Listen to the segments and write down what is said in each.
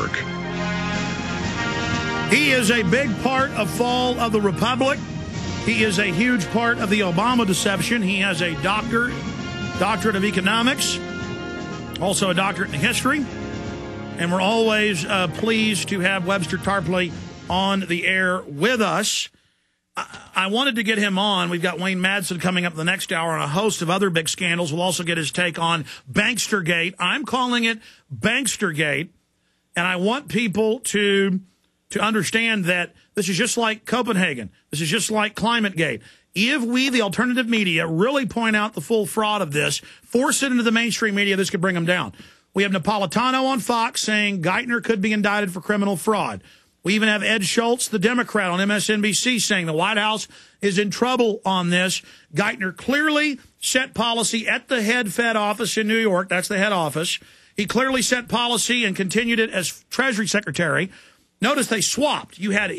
Network. He is a big part of Fall of the Republic. He is a huge part of the Obama deception. He has a doctorate of economics, also a doctorate in history. And we're always pleased to have Webster Tarpley on the air with us. I wanted to get him on. We've got Wayne Madsen coming up the next hour and a host of other big scandals. We'll also get his take on BanksterGate. I'm calling it BanksterGate, and I want people to understand that this is just like Copenhagen. This is just like ClimateGate. If we, the alternative media, really point out the full fraud of this, force it into the mainstream media, this could bring them down. We have Napolitano on Fox saying Geithner could be indicted for criminal fraud. We even have Ed Schultz, the Democrat, on MSNBC saying the White House is in trouble on this. Geithner clearly set policy at the head Fed office in New York. That's the head office. He clearly set policy and continued it as Treasury Secretary. Notice they swapped. You had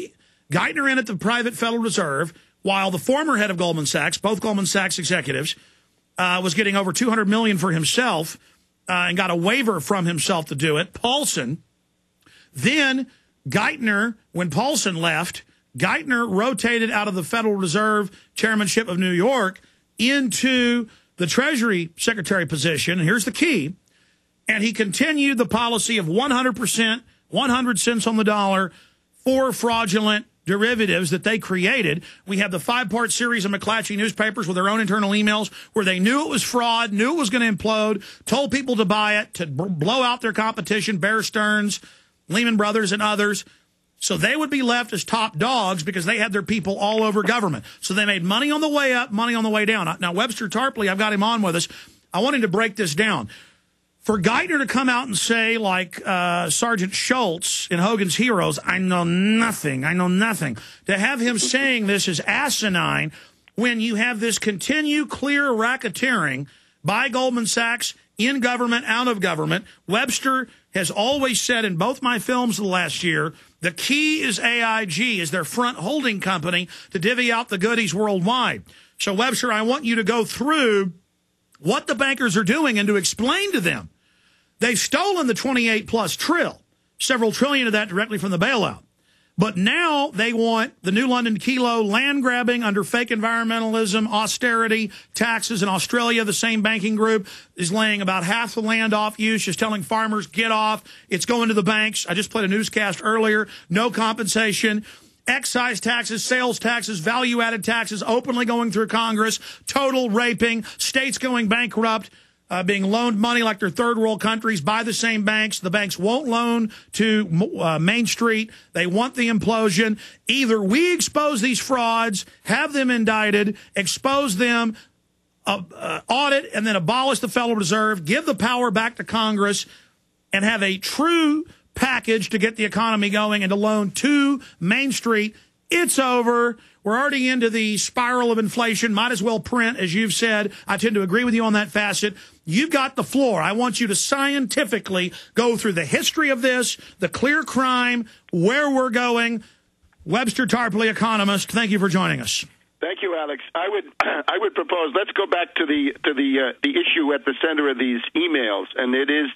Geithner in at the private Federal Reserve, while the former head of Goldman Sachs, both Goldman Sachs executives, was getting over $200 million for himself and got a waiver from himself to do it. Paulson. Then Geithner, when Paulson left, Geithner rotated out of the Federal Reserve chairmanship of New York into the Treasury Secretary position. And here's the key. And he continued the policy of 100%, 100 cents on the dollar for fraudulent derivatives that they created. We have the 5-part series of McClatchy newspapers with their own internal emails where they knew it was fraud, knew it was going to implode, told people to buy it, to blow out their competition, Bear Stearns, Lehman Brothers, and others. So they would be left as top dogs because they had their people all over government. So they made money on the way up, money on the way down. Now, Webster Tarpley, I've got him on with us. I want him to break this down. For Geithner to come out and say, like Sergeant Schultz in Hogan's Heroes, I know nothing, to have him saying this is asinine when you have this continued clear racketeering by Goldman Sachs in government, out of government. Webster has always said in both my films the last year, the key is AIG, is their front holding company to divvy out the goodies worldwide. So, Webster, I want you to go through what the bankers are doing and to explain to them. They've stolen the 28-plus trill, several trillion of that directly from the bailout. But now they want the New London Kilo land grabbing under fake environmentalism, austerity, taxes. In Australia, the same banking group is laying about half the land off use, just telling farmers, get off. It's going to the banks. I just played a newscast earlier. No compensation. Excise taxes, sales taxes, value-added taxes openly going through Congress. Total raping. States going bankrupt. Being loaned money like they're third world countries by the same banks. The banks won't loan to Main Street. They want the implosion. Either we expose these frauds, have them indicted, expose them, audit, and then abolish the Federal Reserve, give the power back to Congress, and have a true package to get the economy going and to loan to Main Street. It's over. We're already into the spiral of inflation. Might as well print, as you've said. I tend to agree with you on that facet. You've got the floor. I want you to scientifically go through the history of this, the clear crime, where we're going. Webster Tarpley, economist, thank you for joining us. Thank you, Alex. I would propose let's go back to the issue at the center of these emails, and it is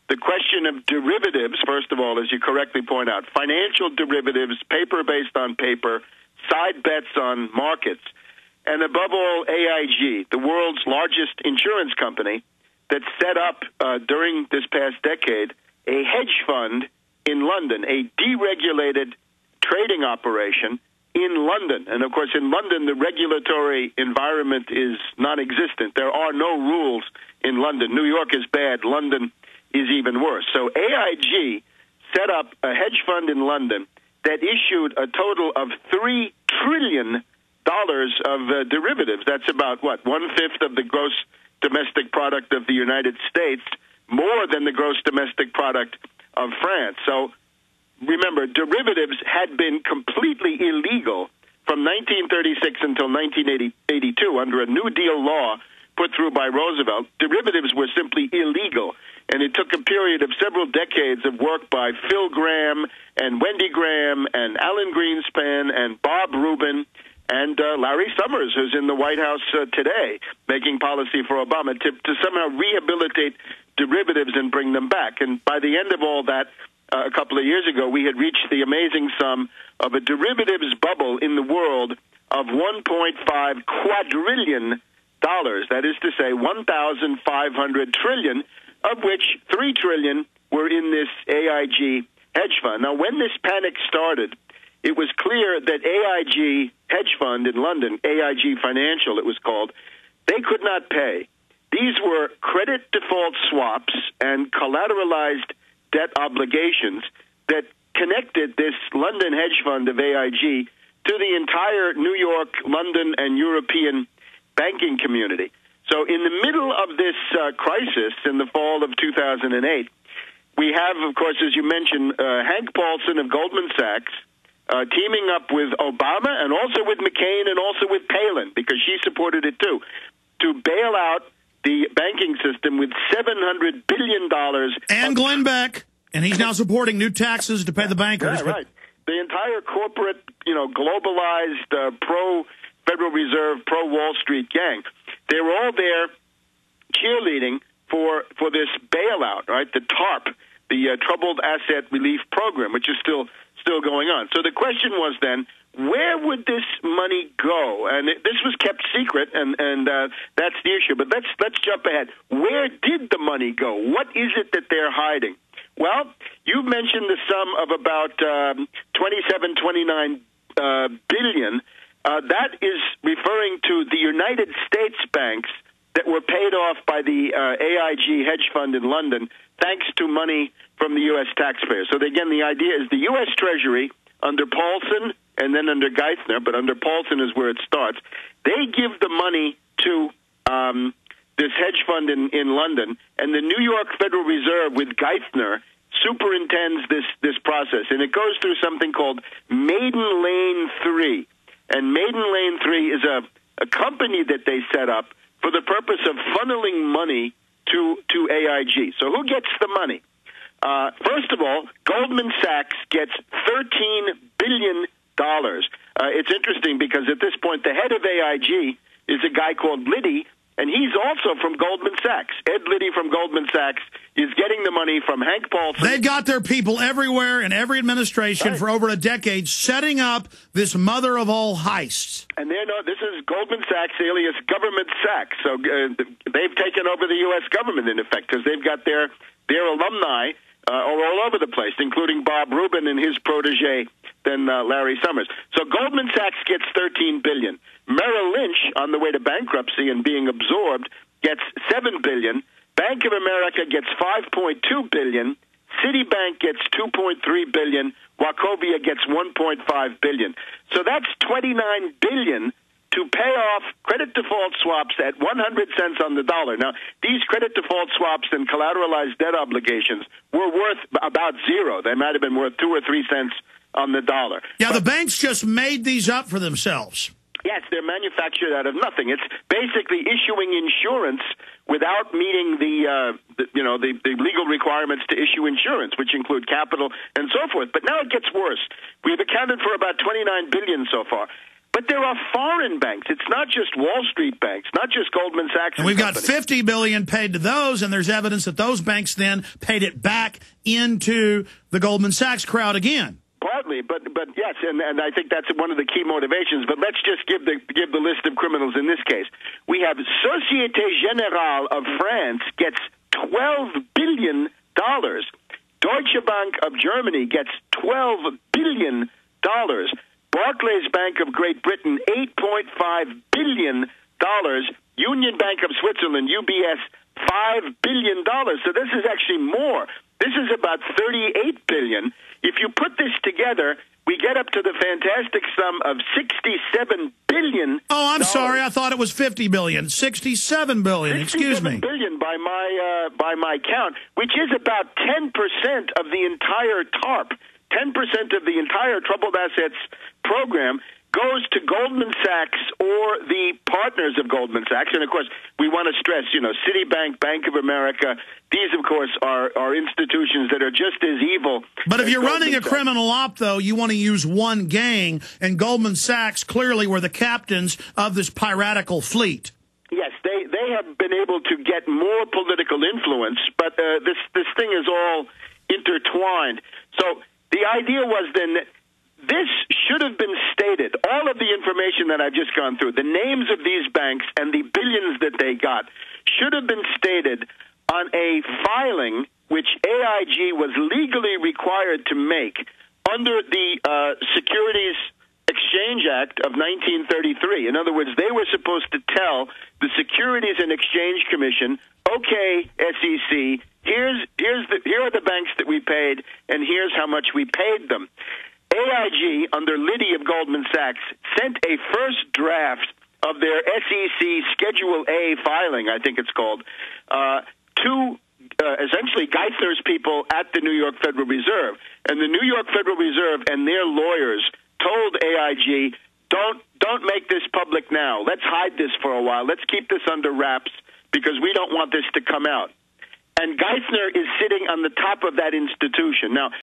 the question of derivatives. First of all, as you correctly point out, financial derivatives, paper based on paper, side bets on markets, and above all, AIG, the world's largest insurance company that set up during this past decade a hedge fund in London, a deregulated trading operation in London. And, of course, in London, the regulatory environment is non-existent. There are no rules in London. New York is bad. London is even worse. So AIG set up a hedge fund in London that issued a total of $3 trillion of derivatives. That's about, what, 1/5 of the gross domestic product of the United States, more than the gross domestic product of France. So remember, derivatives had been completely illegal from 1936 until 1982 under a New Deal law put through by Roosevelt. Derivatives were simply illegal. And it took a period of several decades of work by Phil Graham and Wendy Graham and Alan Greenspan and Bob Rubin and Larry Summers, who's in the White House today, making policy for Obama, to somehow rehabilitate derivatives and bring them back. And by the end of all that, a couple of years ago, we had reached the amazing sum of a derivatives bubble in the world of $1.5 quadrillion. That is to say, 1,500 trillion, of which 3 trillion were in this AIG hedge fund. Now, when this panic started, it was clear that AIG hedge fund in London, AIG Financial it was called, they could not pay. These were credit default swaps and collateralized debt obligations that connected this London hedge fund of AIG to the entire New York, London, and European banking community. So in the middle of this crisis in the fall of 2008, we have, of course, as you mentioned, Hank Paulson of Goldman Sachs teaming up with Obama and also with McCain and also with Palin, because she supported it too, to bail out the banking system with $700 billion. And Glenn Beck, and he's now supporting new taxes to pay the bankers. Yeah, right. The entire corporate, globalized, pro-Federal Reserve, pro-Wall Street gang, they were all there cheerleading for this bailout, right, the TARP, the Troubled Asset Relief Program, which is still going on. So the question was then, where would this money go? And this was kept secret, and that's the issue. But let's jump ahead. Where did the money go? What is it that they're hiding? Well, you mentioned the sum of about 29 billion. That is referring to the United States banks that were paid off by the AIG hedge fund in London, thanks to money from the U.S. taxpayers. So again, the idea is the U.S. Treasury under Paulson and then under Geithner, but under Paulson is where it starts. They give the money to this hedge fund in London, and the New York Federal Reserve with Geithner superintends this process, and it goes through something called Maiden Lane 3. And Maiden Lane 3 is a company that they set up for the purpose of funneling money to AIG. So who gets the money? First of all, Goldman Sachs gets $13 billion. It's interesting because at this point, the head of AIG is a guy called Liddy, and he's also from Goldman Sachs. Ed Liddy from Goldman Sachs is getting the money from Hank Paulson. They've got their people everywhere in every administration for over a decade setting up this mother of all heists. And this is Goldman Sachs alias Government Sachs. So they've taken over the U.S. government, in effect, because they've got their alumni all over the place, including Bob Rubin and his protege, then Larry Summers. So Goldman Sachs gets $13 billion. Merrill Lynch, on the way to bankruptcy and being absorbed, gets $7 billion. Bank of America gets $5.2 billion. Citibank gets $2.3 billion. Wachovia gets $1.5 billion. So that's $29 billion to pay off credit default swaps at 100 cents on the dollar. Now, these credit default swaps and collateralized debt obligations were worth about zero. They might have been worth 2 or 3 cents on the dollar. Yeah, the banks just made these up for themselves. Yes, they're manufactured out of nothing. It's basically issuing insurance without meeting the legal requirements to issue insurance, which include capital and so forth. But now it gets worse. We've accounted for about $29 billion so far. But there are foreign banks. It's not just Wall Street banks, not just Goldman Sachs. And we've got $50 billion paid to those, and there's evidence that those banks then paid it back into the Goldman Sachs crowd again. Partly, but yes, and I think that's one of the key motivations. But let's just give the list of criminals in this case. We have Société Générale of France gets $12 billion. Deutsche Bank of Germany gets $12 billion. Barclays Bank of Great Britain, $8.5 billion. Union Bank of Switzerland, UBS, $5 billion. So this is actually more. This is about $38 billion. If you put this together, we get up to the fantastic sum of $67 billion. Oh, I'm sorry. I thought it was $50 billion. $67 billion. Excuse me. $67 billion by my count, which is about 10% of the entire TARP. 10% of the entire Troubled Assets program goes to Goldman Sachs or the partners of Goldman Sachs. And, of course, we want to stress, Citibank, Bank of America, these, of course, are institutions that are just as evil. But if you're running a criminal op, though, you want to use one gang, and Goldman Sachs clearly were the captains of this piratical fleet. Yes, they have been able to get more political influence, but this thing is all intertwined. So the idea was then that this should have been stated. All of the information that I've just gone through, the names of these banks and the billions that they got, should have been stated on a filing which AIG was legally required to make under the Securities Exchange Act of 1933. In other words, they were supposed to tell the Securities and Exchange Commission, okay, SEC, here are the banks that we paid, and here's how much we paid them. AIG, under Liddy of Goldman Sachs, sent a first draft of their SEC Schedule A filing, I think it's called, to essentially Geithner's people at the New York Federal Reserve. And the New York Federal Reserve and their lawyers told AIG, don't make this public now. Let's hide this for a while. Let's keep this under wraps because we don't want this to come out. And Geithner is sitting on the top of that institution. Now,